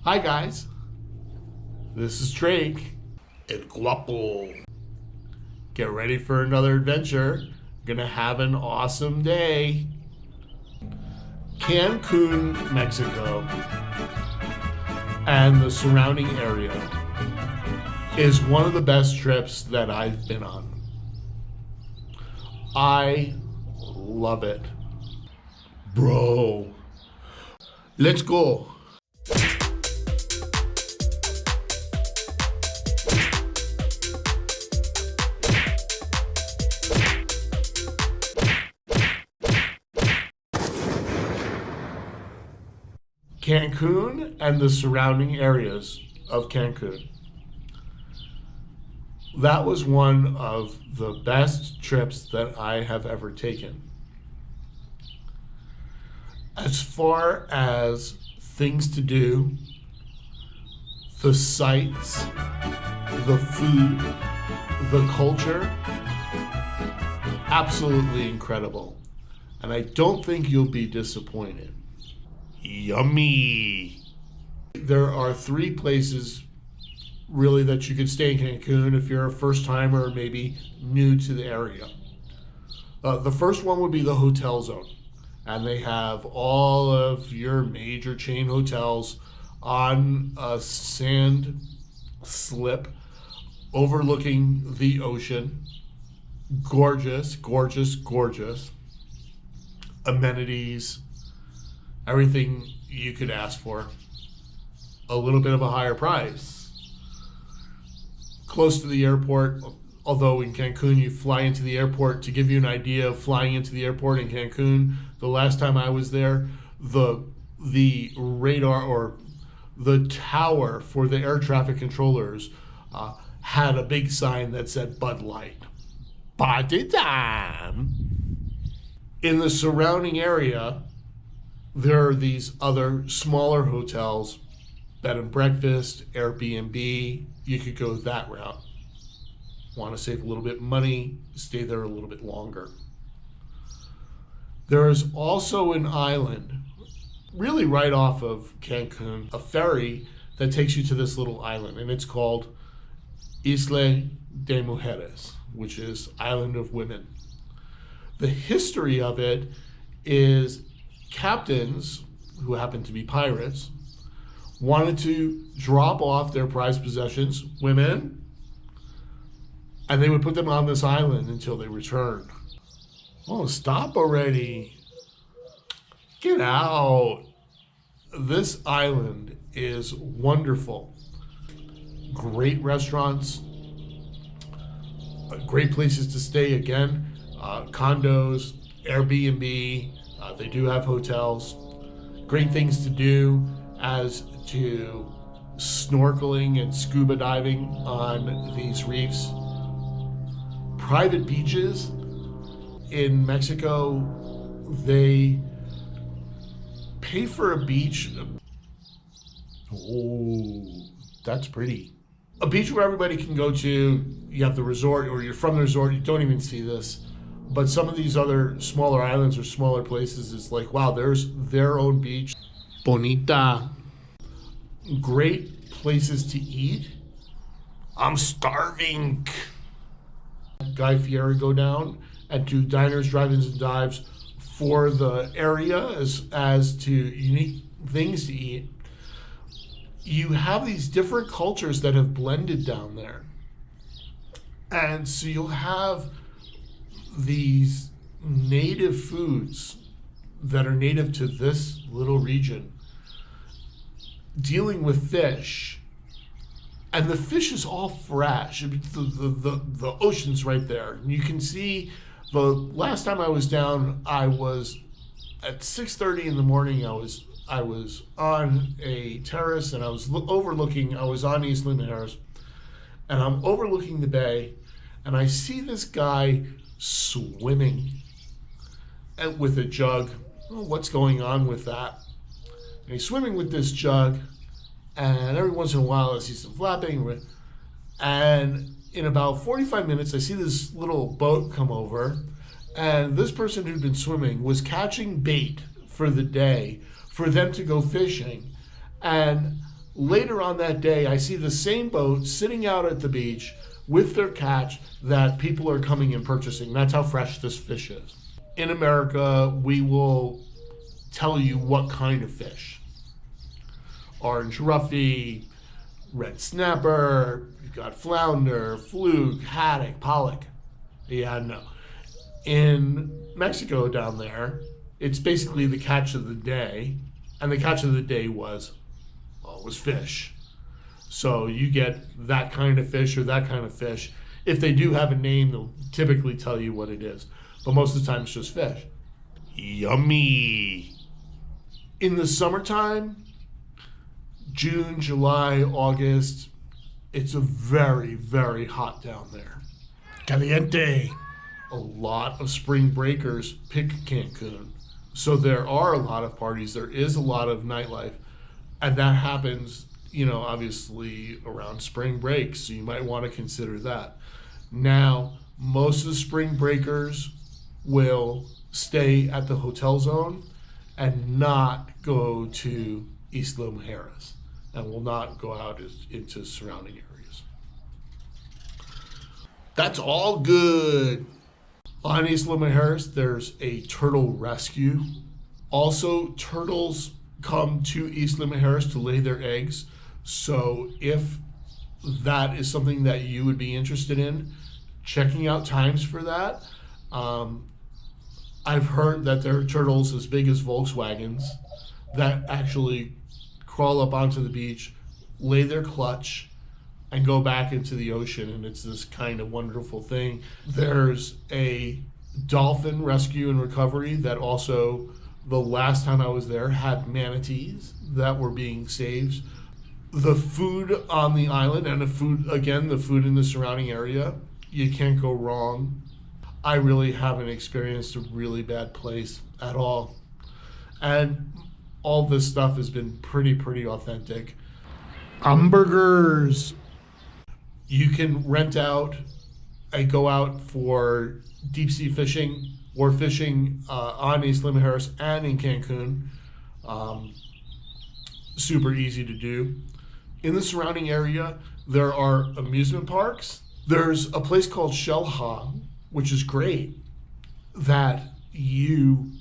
Hi guys, this is Drake. El Guapo. Get ready for another adventure. Gonna have an awesome day. Cancun, Mexico, and the surrounding area is one of the best trips that I've been on. I love it. Bro, let's go. Cancun and the surrounding areas of Cancun. That was one of the best trips that I have ever taken. As far as things to do, the sights, the food, the culture, absolutely incredible. And I don't think you'll be disappointed. Yummy. There are 3 places really that you could stay in Cancun if you're a first timer or maybe new to the area. The first one would be the hotel zone, and they have all of your major chain hotels on a sand slip overlooking the ocean. Gorgeous, gorgeous, gorgeous. Amenities, everything you could ask for. A little bit of a higher price. Close to the airport, although in Cancun you fly into the airport. To give you an idea of flying into the airport in Cancun, the last time I was there, the radar or the tower for the air traffic controllers had a big sign that said Bud Light. Party time! In the surrounding area, there are these other smaller hotels, bed and breakfast, Airbnb. You could go that route. Want to save a little bit of money, stay there a little bit longer. There is also an island, really right off of Cancun, a ferry that takes you to this little island, and it's called Isla de Mujeres, which is Island of Women. The history of it is captains, who happen to be pirates, wanted to drop off their prized possessions, women, and they would put them on this island until they returned. Oh, stop already. Get out. This island is wonderful. Great restaurants, great places to stay again, condos, Airbnb. They do have hotels. Great things to do as to snorkeling and scuba diving on these reefs. Private beaches in Mexico, they pay for a beach. Oh, that's pretty. A beach where everybody can go to. You have the resort, or you're from the resort, you don't even see this. But some of these other smaller islands or smaller places is like, wow, there's their own beach. Bonita. Great places to eat. I'm starving. Guy Fieri go down and do diners, drive-ins, and dives for the area as to unique things to eat. You have these different cultures that have blended down there. And so you'll have these native foods that are native to this little region, dealing with fish, and the fish is all fresh. The ocean's right there. You can see. The last time I was down, I was at 6:30 in the morning. I was on a terrace, and I was overlooking. I was on Isla Mujeres, and I'm overlooking the bay, and I see this guy swimming with a jug. Oh, what's going on with that? And he's swimming with this jug, and every once in a while I see some flapping, and in about 45 minutes I see this little boat come over, and this person who'd been swimming was catching bait for the day for them to go fishing. And Later on that day, I see the same boat sitting out at the beach with their catch that people are coming and purchasing. That's how fresh this fish is. In America, we will tell you what kind of fish. Orange roughy, red snapper, you've got flounder, fluke, haddock, pollock. Yeah, no. In Mexico down there, it's basically the catch of the day, and the catch of the day was fish. So you get that kind of fish or that kind of fish. If they do have a name, they'll typically tell you what it is. But most of the time, it's just fish. Yummy. In the summertime, June, July, August, it's a very, very hot down there. Caliente. A lot of spring breakers pick Cancun. So there are a lot of parties. There is a lot of nightlife. And that happens, obviously around spring break. So you might want to consider that. Now, most of the spring breakers will stay at the hotel zone and not go to Isla Mujeres, and will not go out into surrounding areas. That's all good. On Isla Mujeres, there's a turtle rescue. Also, turtles come to Isla Mujeres to lay their eggs. So if that is something that you would be interested in, checking out times for that. I've heard that there are turtles as big as Volkswagens that actually crawl up onto the beach, lay their clutch, and go back into the ocean, and it's this kind of wonderful thing. There's a dolphin rescue and recovery that also, the last time I was there, had manatees that were being saved. The food on the island and the food in the surrounding area, you can't go wrong. I really haven't experienced a really bad place at all. And all this stuff has been pretty authentic. Hamburgers. You can rent out and go out for deep sea fishing or fishing on Isla Mujeres and in Cancun. Super easy to do. In the surrounding area, there are amusement parks. There's a place called Shell Hog, which is great, that you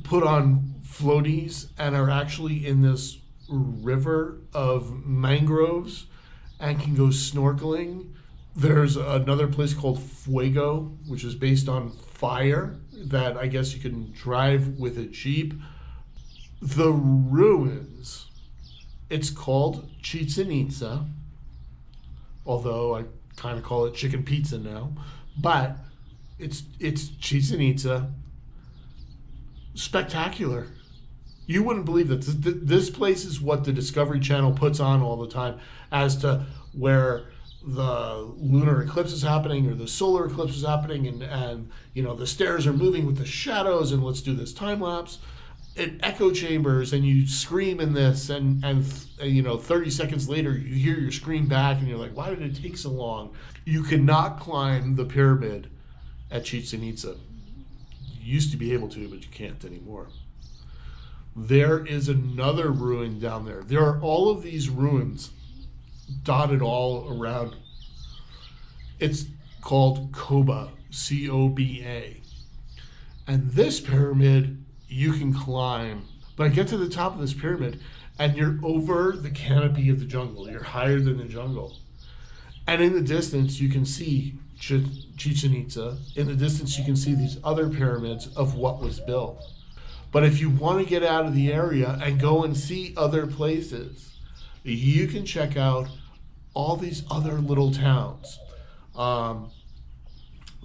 put on floaties and are actually in this river of mangroves and can go snorkeling. There's another place called Fuego, which is based on fire, that I guess you can drive with a Jeep. The ruins, it's called Chichen Itza, although I kind of call it chicken pizza now, but it's Chichen Itza. Spectacular. You wouldn't believe that this place is what the Discovery Channel puts on all the time as to where the lunar eclipse is happening or the solar eclipse is happening, and the stairs are moving with the shadows, and let's do this time lapse. It echo chambers, and you scream in this, and 30 seconds later you hear your scream back, and you're like, why did it take so long? You cannot climb the pyramid at Chichen Itza. You used to be able to, but you can't anymore. There is another ruin down there. There are all of these ruins dotted all around. It's called Coba, C-O-B-A. And this pyramid you can climb. But I get to the top of this pyramid and you're over the canopy of the jungle. You're higher than the jungle. And in the distance you can see Chichen Itza. In the distance you can see these other pyramids of what was built. But if you want to get out of the area and go and see other places, you can check out all these other little towns. I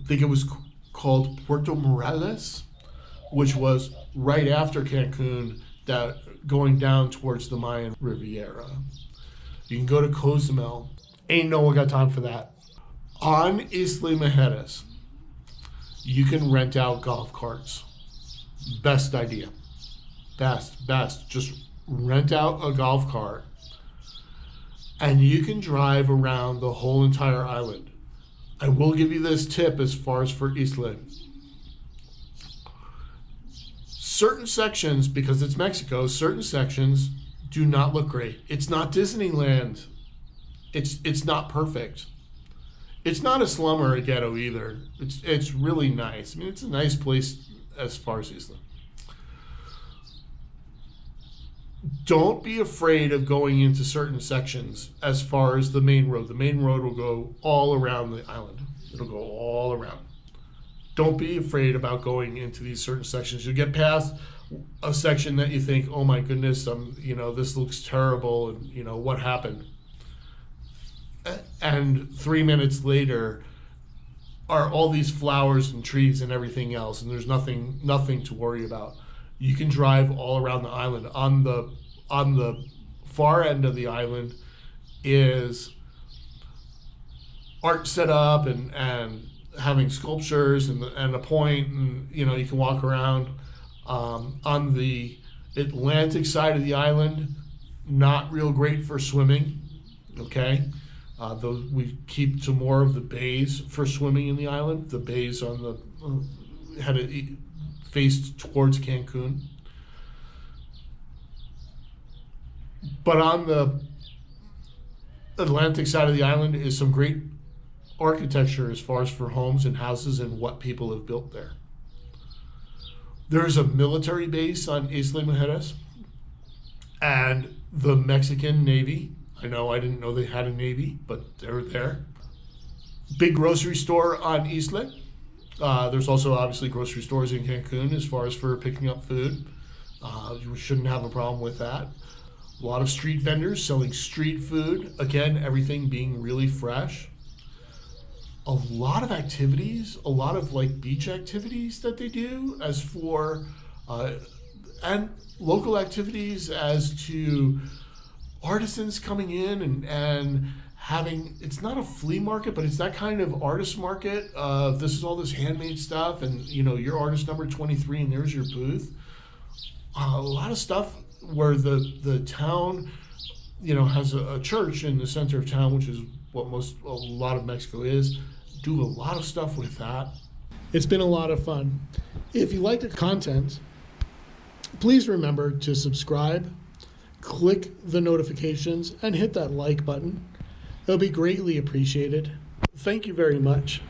think it was called Puerto Morales, which was right after Cancun, going down towards the Mayan Riviera. You can go to Cozumel. Ain't no one got time for that. On Isla Mujeres, you can rent out golf carts. Best idea. Best. Just rent out a golf cart and you can drive around the whole entire island. I will give you this tip as far as for Isla. Certain sections, because it's Mexico, certain sections do not look great. It's not Disneyland. It's not perfect. It's not a slum or a ghetto either. It's really nice. I mean, it's a nice place as far as Isla. Don't be afraid of going into certain sections as far as the main road. The main road will go all around the island. It'll go all around. Don't be afraid about going into these certain sections. You'll get past a section that you think, oh my goodness, this looks terrible, and what happened? And 3 minutes later are all these flowers and trees and everything else, and there's nothing to worry about. You can drive all around the island. On the far end of the island is art set up and having sculptures and a point, and you can walk around. On the Atlantic side of the island, not real great for swimming. Okay, though we keep to more of the bays for swimming in the island. The bays on the had it faced towards Cancun. But on the Atlantic side of the island is some great architecture as far as for homes and houses and what people have built there. There's a military base on Isla Mujeres and the Mexican Navy. I didn't know they had a Navy, but they're there. Big grocery store on Isla. There's also obviously grocery stores in Cancun as far as for picking up food. You shouldn't have a problem with that. A lot of street vendors selling street food. Again, everything being really fresh. A lot of activities, a lot of beach activities that they do as for, and local activities as to artisans coming in and having, it's not a flea market, but it's that kind of artist market of this is all this handmade stuff and your artist number 23 and there's your booth. A lot of stuff where the town, has a church in the center of town, which is what a lot of Mexico is. Do a lot of stuff with that. It's been a lot of fun. If you like the content, please remember to subscribe, click the notifications, and hit that like button. It'll be greatly appreciated. Thank you very much.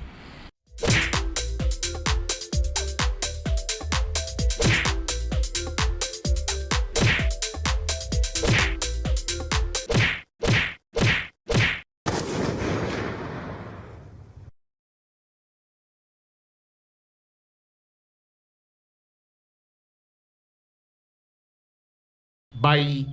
Bye.